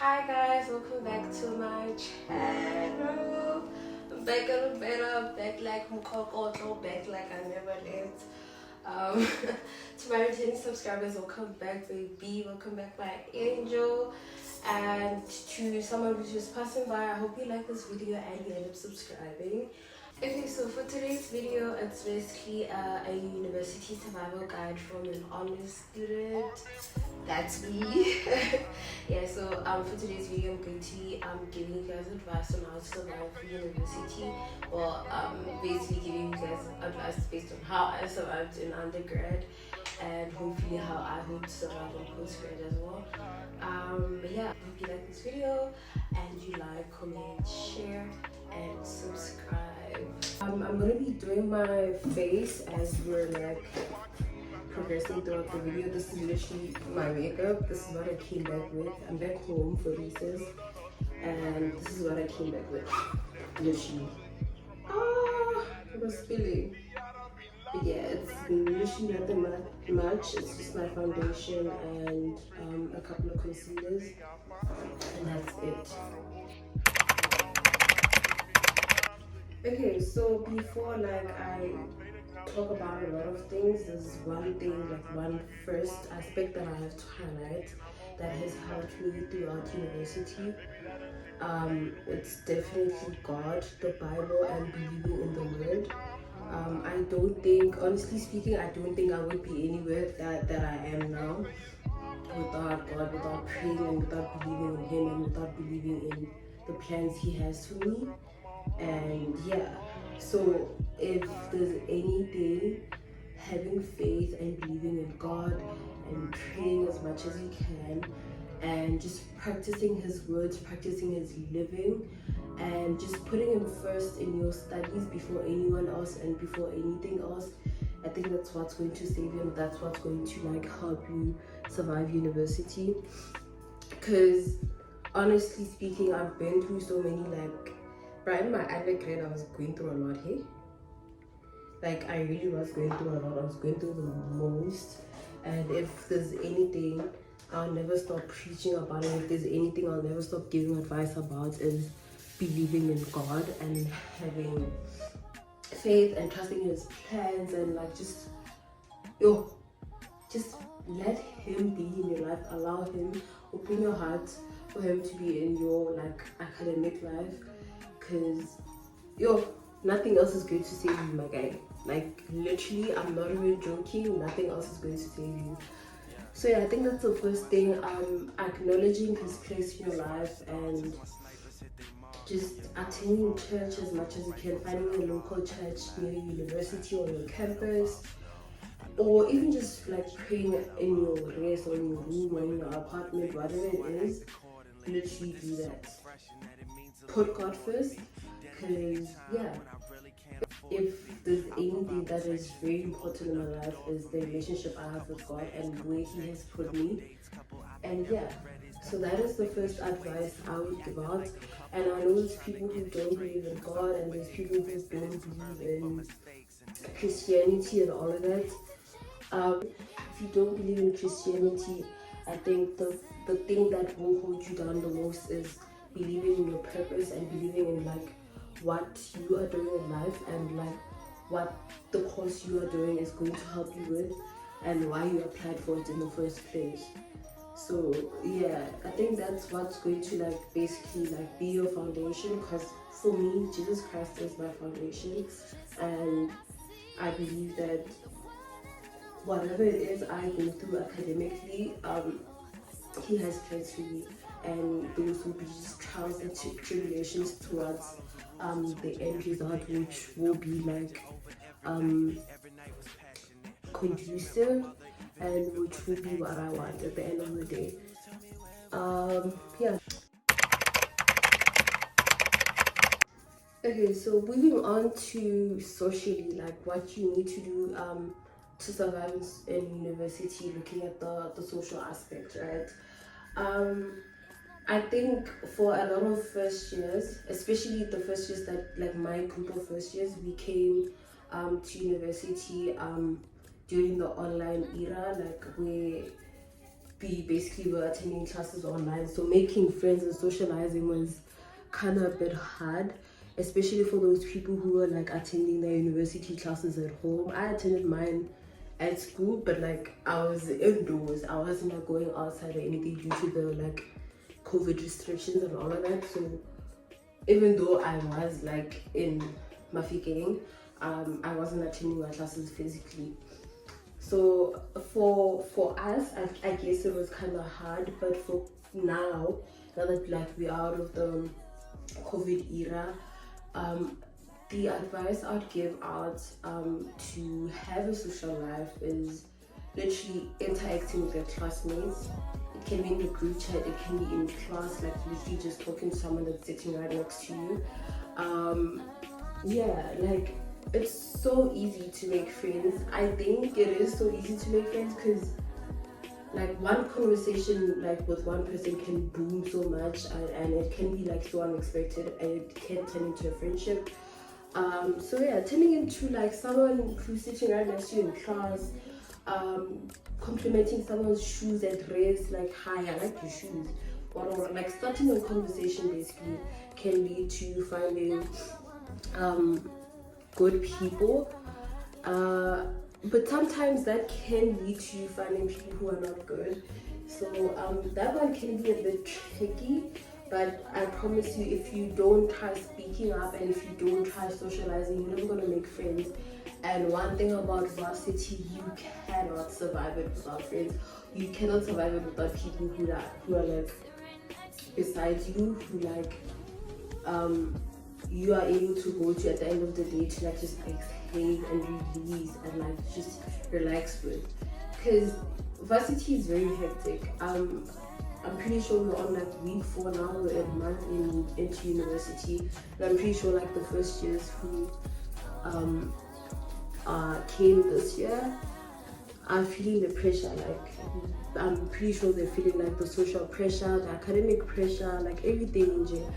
Hi guys, welcome back to my channel. I'm back a little better, back like Mukoko, back like I never left. To my returning subscribers, welcome back baby, welcome back my angel. And to someone who's just passing by, I hope you like this video and you end up subscribing. Okay, so for today's video, it's basically a university survival guide from an honest student. That's me. Yeah, so for today's video, I'm going to be giving you guys advice on how to survive university. Well, basically giving you guys advice based on how I survived in undergrad and hopefully how I hope to survive in postgrad as well. But yeah, I hope you like this video and you like, comment, share, and subscribe. I'm gonna be doing my face as we're like progressing throughout the video. This is literally my makeup. This is what I came back with. I'm back home for recess and this is what I came back with. Literally. It was spilling. But yeah, it's literally nothing much. It's just my foundation and a couple of concealers, and that's it. Okay, so before I talk about a lot of things, there's one thing, one first aspect that I have to highlight that has helped me throughout university. It's definitely God, the Bible, and believing in the Word. I don't think, honestly speaking, I don't think I would be anywhere that I am now without God, without praying and without believing in Him and without believing in the plans He has for me. And yeah, so if there's anything, having faith and believing in God and praying as much as you can and just practicing His words, practicing His living, and just putting Him first in your studies before anyone else and before anything else, I think that's what's going to save you and that's what's going to help you survive university. Because honestly speaking, I've been through so many right in my undergrad, I was going through a lot, hey? I really was going through a lot. I was going through the most. And if there's anything, I'll never stop preaching about it. If there's anything, I'll never stop giving advice about is believing in God and having faith and trusting His plans and just let Him be in your life. Allow Him, open your heart for Him to be in your academic life. Because nothing else is going to save you, my guy. Literally, I'm not even joking, nothing else is going to save you. So yeah, I think that's the first thing. Acknowledging His place in your life and just attending church as much as you can, finding a local church near your university or your campus, or even just praying in your rest or in your room or in your apartment, whatever it is. Literally do that. Put God first, because yeah, if there's anything that is very important in my life is the relationship I have with God and where He has put me. And yeah, so that is the first advice I would give out. And I know there's people who don't believe in God and there's people who don't believe in Christianity and all of that. If you don't believe in Christianity, I think the thing that will hold you down the most is believing in your purpose and believing in what you are doing in life and what the course you are doing is going to help you with and why you applied for it in the first place. So yeah, I think that's what's going to basically be your foundation, because for me, Jesus Christ is my foundation, and I believe that whatever it is I go through academically, He has plans for me, and those will be just trials and tribulations towards the end result, which will be conducive and which will be what I want at the end of the day. Yeah. Okay, so moving on to socially, what you need to do to survive in university, looking at the social aspect, right? I think for a lot of first years, especially the first years that my group of first years, we came to university during the online era, where we basically were attending classes online, so making friends and socializing was kind of a bit hard, especially for those people who were like attending their university classes at home. I attended mine at school, but like I was indoors. I wasn't like going outside or anything due to the like COVID restrictions and all of that. So even though I was like in Mafikeng, I wasn't attending my classes physically. So for us, I guess it was kind of hard, but for now that like we're out of the COVID era, the advice I'd give out to have a social life is literally interacting with your classmates. It can be in a group chat, it can be in class, like literally just talking to someone that's sitting right next to you. Yeah, like it's so easy to make friends. I think it is so easy to make friends because like one conversation like with one person can boom so much, and it can be like so unexpected, and it can turn into a friendship. So yeah, turning into like someone who's sitting right next to you in class, complimenting someone's shoes at race, like hi, I like your shoes, or like starting a conversation basically can lead to finding good people. But sometimes that can lead to you finding people who are not good. So that one can be a bit tricky, but I promise you, if you don't try speaking up and if you don't try socializing, you're not going to make friends. And one thing about varsity, you cannot survive it without friends. You cannot survive it without people who are like besides you, who like you are able to go to at the end of the day to like just exhale and release and like just relax with. Because varsity is very hectic. I'm pretty sure we're on like week 4 now. We're a month into university, and I'm pretty sure like the first years who came this year are feeling the pressure. Like I'm pretty sure they're feeling like the social pressure, the academic pressure, like everything in jail.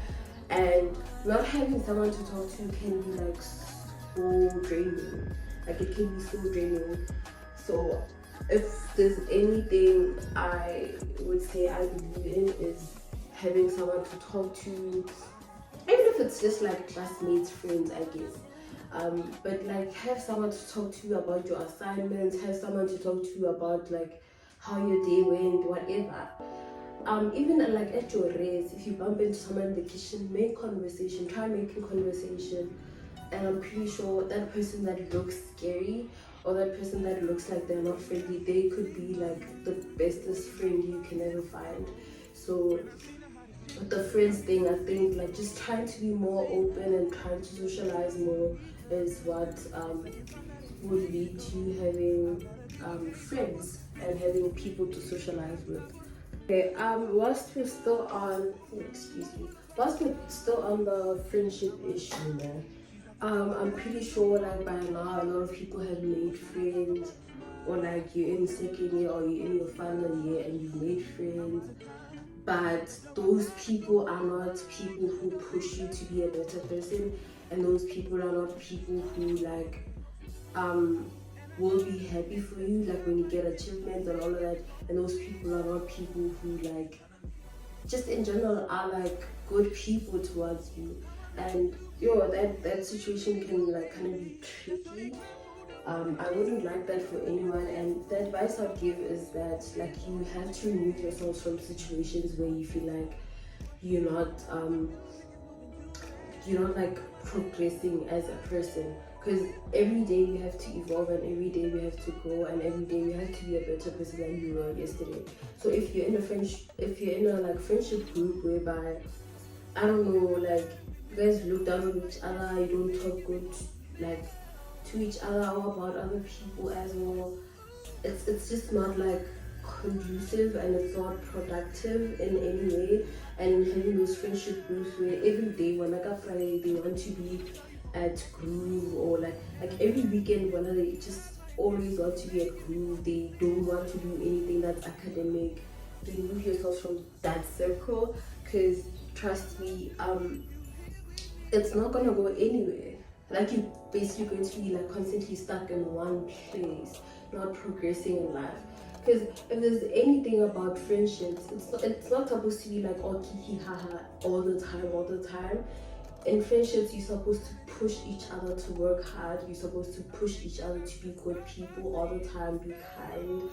And not having someone to talk to can be like so draining. Like it can be so draining. So if there's anything I would say I believe in is having someone to talk to, even if it's just like classmates, friends, I guess. But like have someone to talk to you about your assignments, have someone to talk to you about like how your day went, whatever. Even like at your race, if you bump into someone in the kitchen, make conversation, try making conversation. And I'm pretty sure that person that looks scary or that person that looks like they're not friendly, they could be like the bestest friend you can ever find. So with the friends thing, I think like just trying to be more open and trying to socialize more is what would lead to having friends and having people to socialize with. Okay, whilst we're still on, whilst we're still on the friendship issue, man, I'm pretty sure like by now a lot of people have made friends, or like you're in second year or you're in your final year and you've made friends, but those people are not people who push you to be a better person, and those people are not people who like will be happy for you like when you get achievements and all of that. And those people are not people who like just in general are like good people towards you. And that situation can like kind of be tricky. I wouldn't like that for anyone, and the advice I'd give is that like you have to remove yourself from situations where you feel like you're not like progressing as a person, because every day we have to evolve and every day we have to grow and every day we have to be a better person than you were yesterday. So if you're in a like friendship group whereby I don't know, like you guys look down on each other, you don't talk good like to each other or about other people as well, it's just not like conducive and it's not productive in any way. And having those friendship groups where every day when like a Friday they want to be at groove, or like every weekend when they just always want to be at groove, they don't want to do anything that's academic. Remove yourself from that circle, because trust me, it's not gonna go anywhere. Like you're basically going to be like constantly stuck in one place, not progressing in life. Because if there's anything about friendships, it's not supposed to be like all kiki haha all the time. In friendships, you're supposed to push each other to work hard. You're supposed to push each other to be good people all the time, be kind,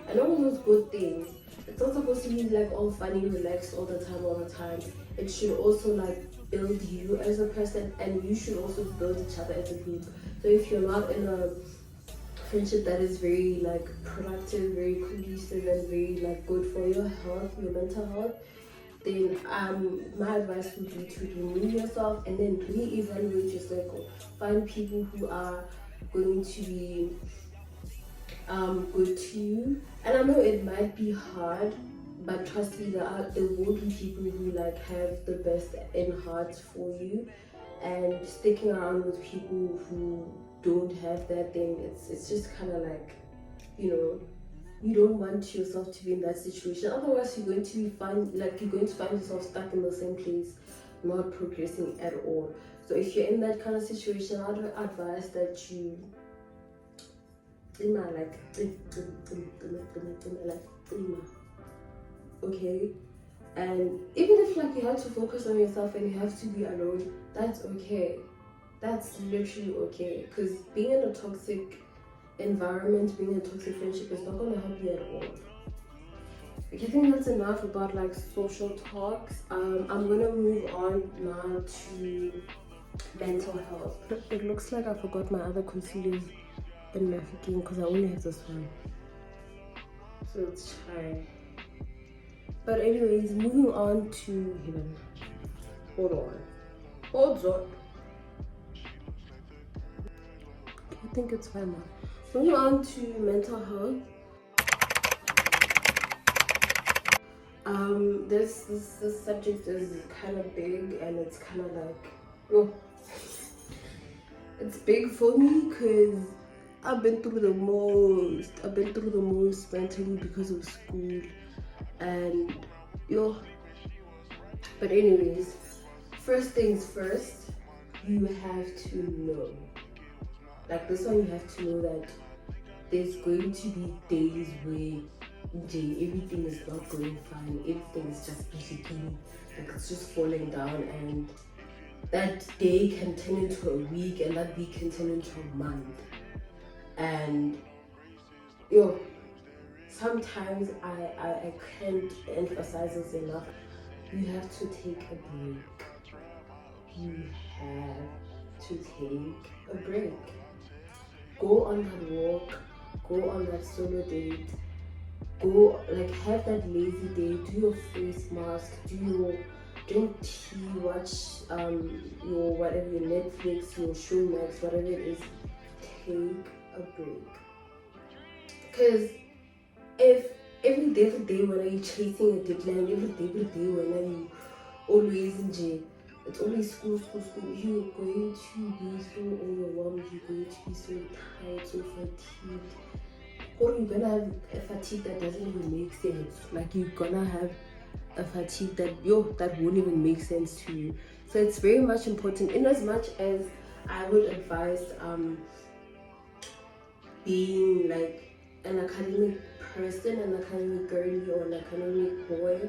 and all those good things. It's not supposed to be like all funny, relaxed all the time. It should also like build you as a person, and you should also build each other as a group. So if you're not in a friendship that is very like productive, very cohesive, and very like good for your health, your mental health, then my advice would be to remove yourself and then re-evaluate your circle. Find people who are going to be good to you. And I know it might be hard, but trust me, there will be people who like have the best in heart for you. And sticking around with people who don't have that, then it's just kind of like, you know, you don't want yourself to be in that situation. Otherwise, you're going to find yourself stuck in the same place, not progressing at all. So if you're in that kind of situation, I'd advise that you okay. And even if like you have to focus on yourself and you have to be alone, that's okay. That's literally okay. Because being in a toxic environment, being in a toxic friendship is not going to help you at all. I think that's enough about like social talks. I'm gonna move on now to mental health. It looks like I forgot my other concealers in my freaking because I only have this one. So it's fine. But anyways, moving on to heaven. Hold on. I think it's fine now. Moving on to mental health. This subject is kind of big, and it's kind of like, it's big for me because I've been through the most mentally because of school, and but anyways, first things first, you have to know, like this one, you have to know that there's going to be days where everything is not going fine, everything is just basically like it's just falling down, and that day can turn into a week, and that week can turn into a month. And sometimes I can't emphasize this enough. You have to take a break. You have to take a break. Go on that walk, go on that solo date, go like have that lazy day, do your face mask, drink tea, watch your whatever, your Netflix, your Showmax, whatever it is. Take a break. Because if every day when you're chasing a deadline, every day when you always in jail, it's always school, you're going to be so overwhelmed, you're going to be so tired, so fatigued. Or you're gonna have a fatigue that doesn't even make sense. Like you're gonna have a fatigue that won't even make sense to you. So it's very much important, in as much as I would advise being like an academic person, an academic girly, or an academic boy.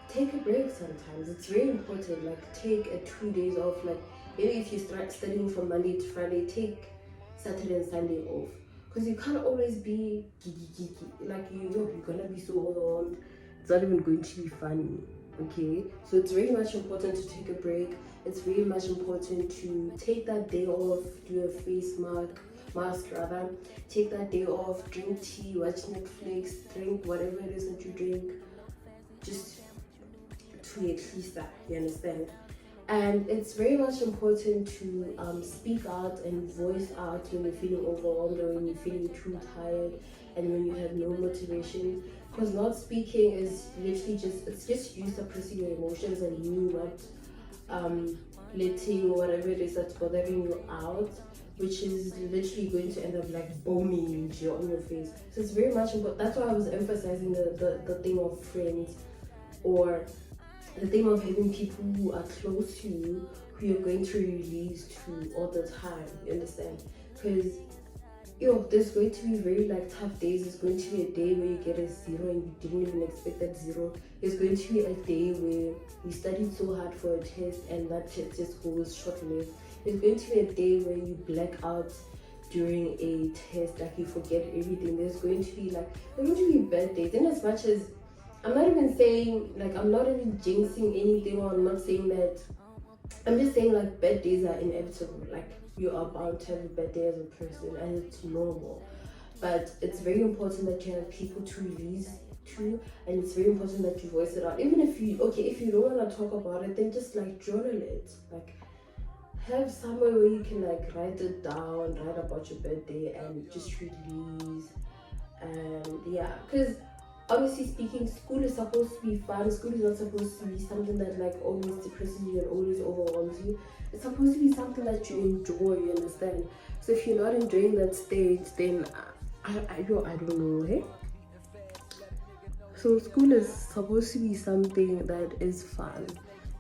Take a break sometimes. It's very important. Like take a 2 days off. Like maybe if you start studying from Monday to Friday, take Saturday and Sunday off. Because you can't always be geeky. Like you're gonna be so overwhelmed. It's not even going to be funny. Okay? So it's very much important to take a break. It's very much important to take that day off, do a face mask rather. Take that day off, drink tea, watch Netflix, drink whatever it is that you drink. Just to at least that, you understand? And it's very much important to speak out and voice out when you're feeling overwhelmed, or when you're feeling too tired, and when you have no motivation. Because not speaking is literally just you suppressing your emotions, and you not letting whatever it is that's bothering you out, which is literally going to end up like bombing you on your face. So it's very much important. That's why I was emphasizing the thing of friends, or the thing of having people who are close to you, who you're going to release to all the time, you understand? Because there's going to be very like tough days. There's going to be a day where you get a 0 and you didn't even expect that 0. There's going to be a day where you studied so hard for a test and that test just goes short-lived. There's going to be a day where you black out during a test, like you forget everything. There's going to be bad days. And as much as I'm not even saying, like, I'm not even jinxing anything, or I'm not saying that, I'm just saying like bad days are inevitable. Like, you are bound to have a bad day as a person, and it's normal. But it's very important that you have people to release to, and it's very important that you voice it out. Even if you don't want to talk about it, then just like journal it. Like, have somewhere where you can like write it down, write about your bad day, and just release. And yeah, because honestly speaking, school is supposed to be fun. School is not supposed to be something that like always depresses you and always overwhelms you. It's supposed to be something that you enjoy, you understand? So if you're not enjoying that stage, then I don't know, hey? So school is supposed to be something that is fun,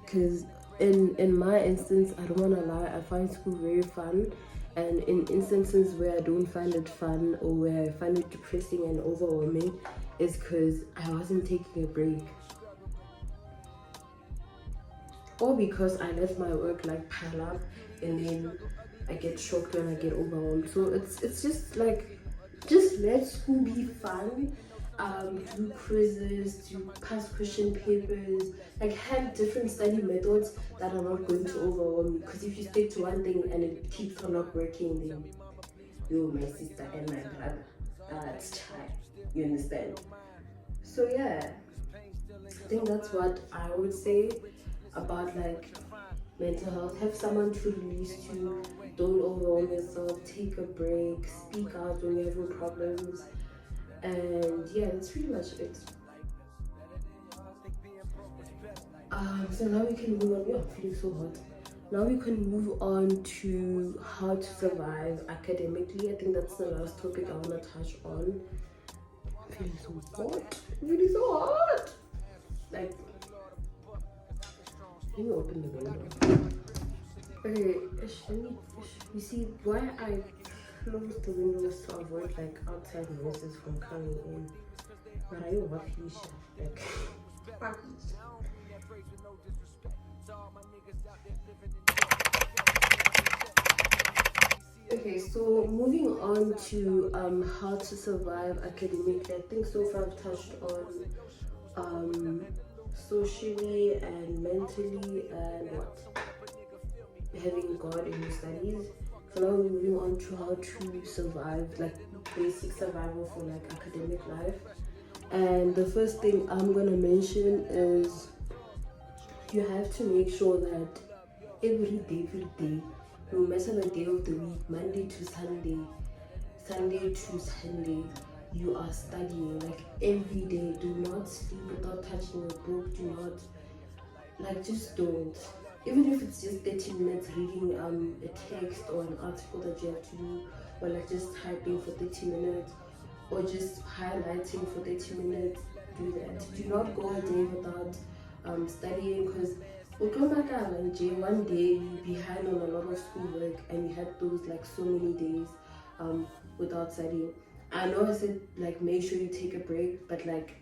because in my instance, I don't want to lie, I find school very fun. And in instances where I don't find it fun, or where I find it depressing and overwhelming, is because I wasn't taking a break, or because I let my work like pile up, and then I get shocked when I get overwhelmed. So it's just like, just let school be fun. Do quizzes, do past question papers, like have different study methods that are not going to overwhelm you. Because if you stick to one thing and it keeps on not working, then you're my sister and my brother. It's child. You understand? So yeah, I think that's what I would say about like mental health. Have someone to release to. Don't overwhelm yourself. Take a break. Speak out when you're having problems. And yeah, that's pretty much it. So now we can move on. Yeah, I'm feeling so hot. Now we can move on to how to survive academically. I think that's the last topic I want to touch on. I'm feeling so hot. I'm feeling so hot. Like, let me open the window. Okay, you see why I close the windows to avoid like outside noises from coming in. But I don't like okay, so moving on to how to survive academically. I think so far I've touched on socially and mentally and having God in your studies. So now we're moving on to how to survive, like basic survival for like academic life. And the first thing I'm gonna mention is you have to make sure that every day, no matter the day of the week, Monday to Sunday, Sunday to Sunday, you are studying like every day. Do not sleep without touching a book. Do not, just don't. Even if it's just 30 minutes reading a text or an article that you have to do, or like just typing for 30 minutes, or just highlighting for 30 minutes, do that. Do not go a day without studying, because one day you're behind on a lot of schoolwork and you had those like so many days without studying. I know I said like make sure you take a break, but like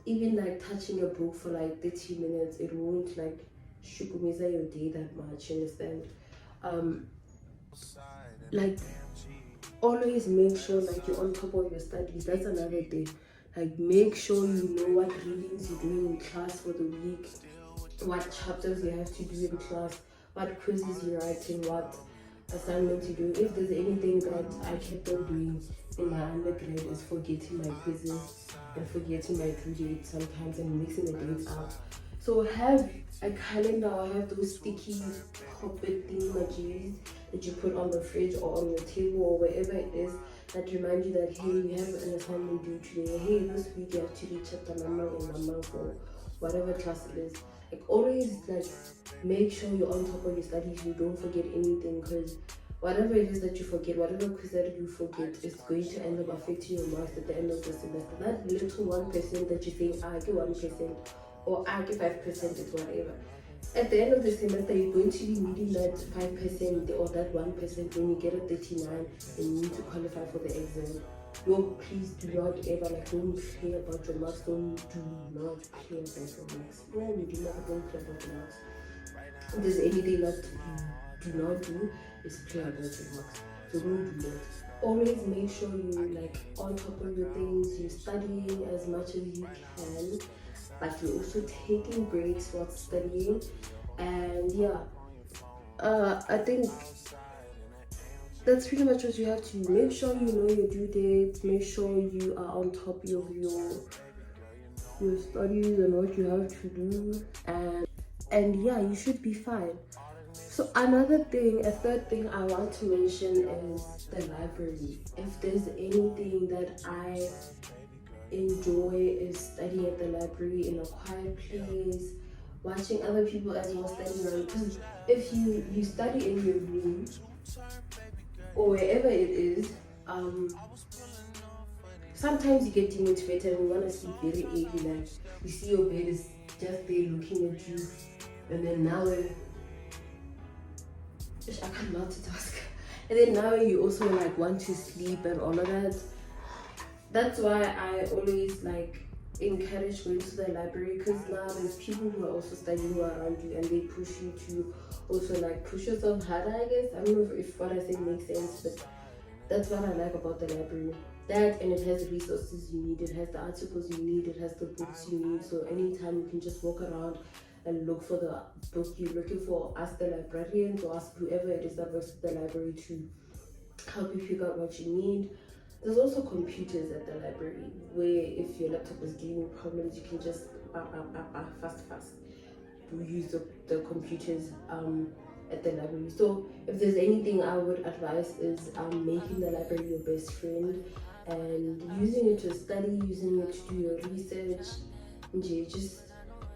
even like touching a book for like 30 minutes, it won't like shukumiza your day that much, you understand? Like always make sure like you're on top of your studies. That's another thing. Like make sure you know what readings you're doing in class for the week, what chapters you have to do in class, what quizzes you're writing, what assignments you do. If there's anything that I kept on doing in my undergrad is forgetting my quizzes and forgetting my due dates sometimes and mixing the dates up. So have a calendar or have those sticky pop-it thingamajiggies that you put on the fridge or on your table or wherever it is that remind you that hey, you have an assignment due today. Hey, this week you have to read chapter number and number for whatever class it is. Like always like make sure you're on top of your studies, you don't forget anything, because whatever it is that you forget, whatever quiz that you forget is going to end up affecting your marks at the end of the semester. That little 1% that you think I get 1% or I get 5% is whatever. At the end of the semester, you're going to be needing that 5% or that 1% when you get a 39 and you need to qualify for the exam. Yo, please do not ever, like, don't play about your marks. Do not play about your marks. No, you do not, don't play about your marks. If there's anything that you do not do, is play about your marks. So don't do that. Always make sure you like on top of your things, you're studying as much as you can, but you're also taking breaks while studying. And yeah, I think that's pretty much what you have to do. Make sure you know your due dates, make sure you are on top of your studies and what you have to do, and yeah, you should be fine. So a third thing I want to mention is the library. If there's anything that I enjoy is studying at the library in a quiet place, watching other people as well studying. Because if you study in your room or wherever it is, sometimes you get demotivated and you want to sleep very early. Like you see your bed is just there looking at you, and then now I can't multitask. And then now you also like want to sleep and all of that. That's why I always like encourage going to the library, because now there's people who are also studying around you and they push you to also like push yourself harder, I guess. I don't know if what I say makes sense, but that's what I like about the library. That, and it has the resources you need, it has the articles you need, it has the books you need. So anytime you can just walk around and look for the book you're looking for, ask the librarians or ask whoever it is that works at the library to help you figure out what you need. There's also computers at the library where if your laptop is giving you problems, you can just fast use the computers at the library. So if there's anything I would advise is making the library your best friend and using it to study, using it to do your research, and just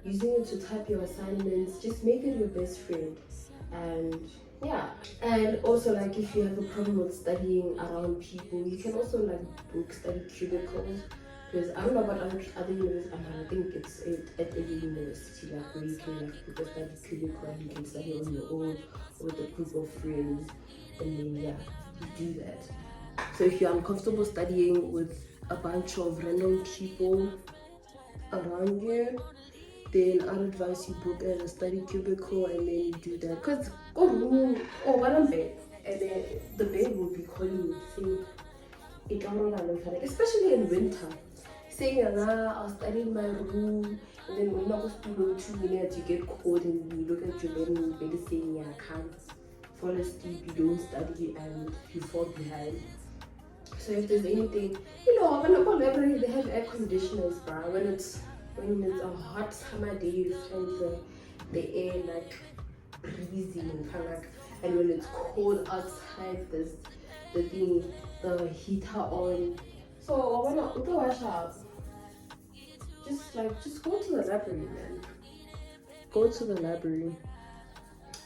using it to type your assignments. Just make it your best friend. And yeah, and also like if you have a problem with studying around people, you can also like book study cubicles, because I don't know about other universities. I think it's at every university like where you can like book a study cubicle and you can study on your own with a group of friends, and then yeah, you do that. So if you're uncomfortable studying with a bunch of random people around you, then I'd advise you book a study cubicle and then you do that. Because what I'm bed, and then the bed will be calling you saying it don't, especially in winter. Saying I'll study in my room, and then when I go to 2 minutes you get cold and you look at your bed and your bed is saying yeah, I can't fall asleep, you don't study and you fall behind. So if there's anything, when I go library, they have air conditioners, bro. When it's a hot summer day, you find the air like breezy and when it's cold outside, there's the heater on. So when I go wash up, just go to the library, man. Go to the library,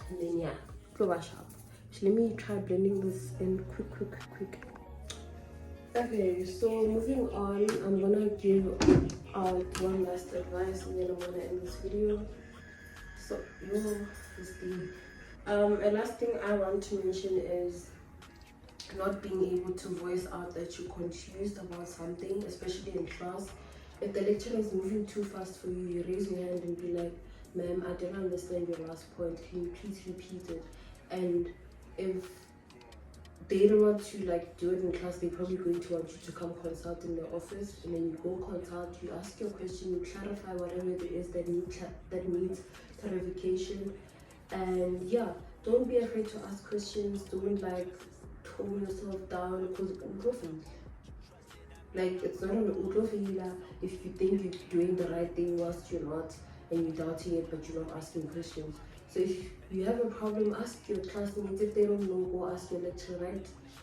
and then yeah, go wash up. So let me try blending this in quick. Okay, so moving on, I'm gonna give out one last advice and then I'm gonna end this video. So, this thing. A last thing I want to mention is not being able to voice out that you're confused about something, especially in class. If the lecturer is moving too fast for you, you raise your hand and be like, ma'am, I don't understand your last point. Can you please repeat it? And if they don't want to like do it in class, they're probably going to want you to come consult in the office, and then you go consult, you ask your question, you clarify whatever it is that needs clarification. And yeah, don't be afraid to ask questions. Don't like tone yourself down, because like it's not an utlofila if you think you're doing the right thing whilst you're not, and you're doubting it but you're not asking questions. So if you have a problem, ask your classmates. If they don't know, go ask your lecturer.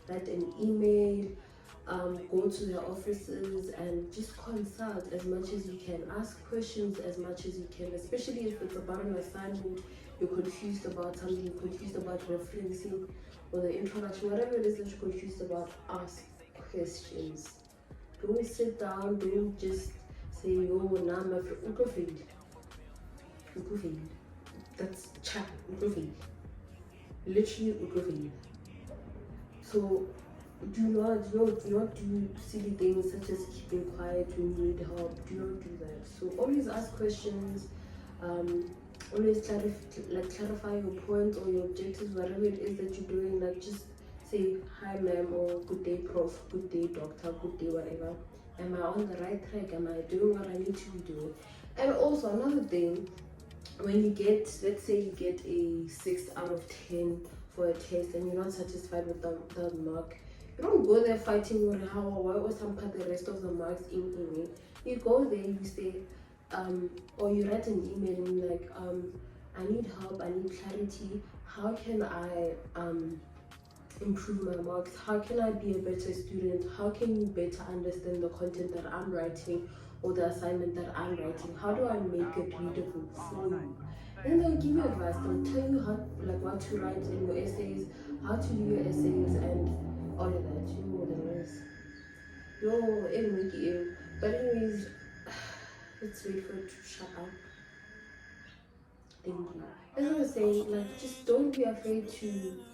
Write an email, go to their offices and just consult as much as you can. Ask questions as much as you can, especially if it's about an assignment, you're confused about something, you're confused about referencing or the introduction, whatever it is that you're confused about, ask questions. Don't sit down, don't just say, oh, nah, my friend, That's chat, literally ugrofeni. So do not do silly things such as keeping quiet when you need help. Do not do that. So always ask questions. Always clarify your points or your objectives, whatever it is that you're doing. Like just say hi ma'am, or good day prof, good day doctor, good day whatever. Am I on the right track? Am I doing what I need to be doing? And also another thing, when you get, let's say you get a 6 out of 10 for a test and you're not satisfied with the mark, you don't go there fighting with how or why or some part the rest of the marks in email. You go there, you say or you write an email and you're like, I need help, I need clarity, how can I improve my marks, how can I be a better student, how can you better understand the content that I'm writing or the assignment that I'm writing, how do I make it readable for you? And they'll give you advice, they'll tell you how, like what to write in your essays, how to do your essays and all of that. You know what it is. Yo, anyway, but anyways, let's wait for it to shut up. Thank you. As I was saying, like, just don't be afraid to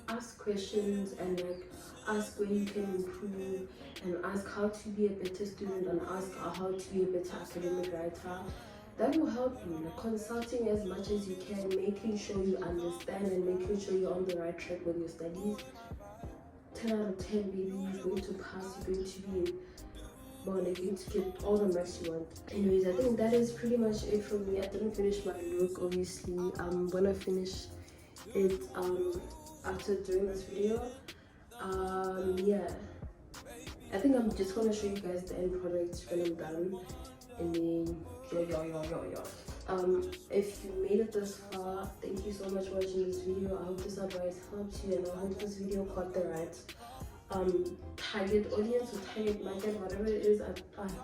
ask questions and like ask where you can improve and ask how to be a better student and ask how to be a better academic writer. That will help you. Like consulting as much as you can, making sure you understand and making sure you're on the right track with your studies. 10 out of 10, baby, you're going to pass, you're going to be well, like you to get all the marks you want. Anyways, I think that is pretty much it from me. I didn't finish my look, obviously. I'm gonna finish it after doing this video. Yeah, I think I'm just gonna show you guys the end product when I'm done, and then if you made it this far, thank you so much for watching this video. I hope this advice helped you, and I hope this video caught the right target audience or target market, whatever it is. I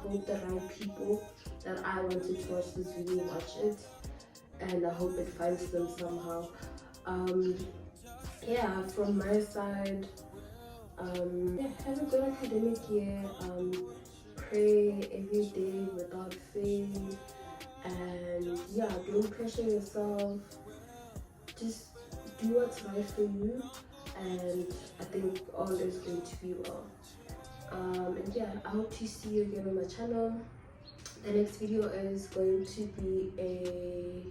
hope the right people that I wanted to watch this video watch it, and I hope it finds them somehow. Yeah, from my side, yeah, have a good academic year. Pray every day without fail, and yeah, don't pressure yourself. Just do what's right for you, and I think all is going to be well. And yeah, I hope to see you again on my channel. The next video is going to be a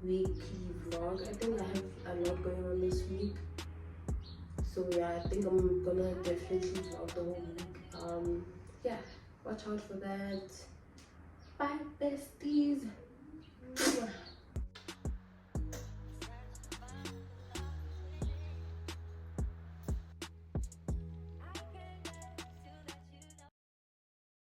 weekly vlog. I think I have a lot going on this week, so yeah, I think I'm gonna definitely vlog the whole week. Yeah, watch out for that. Bye besties.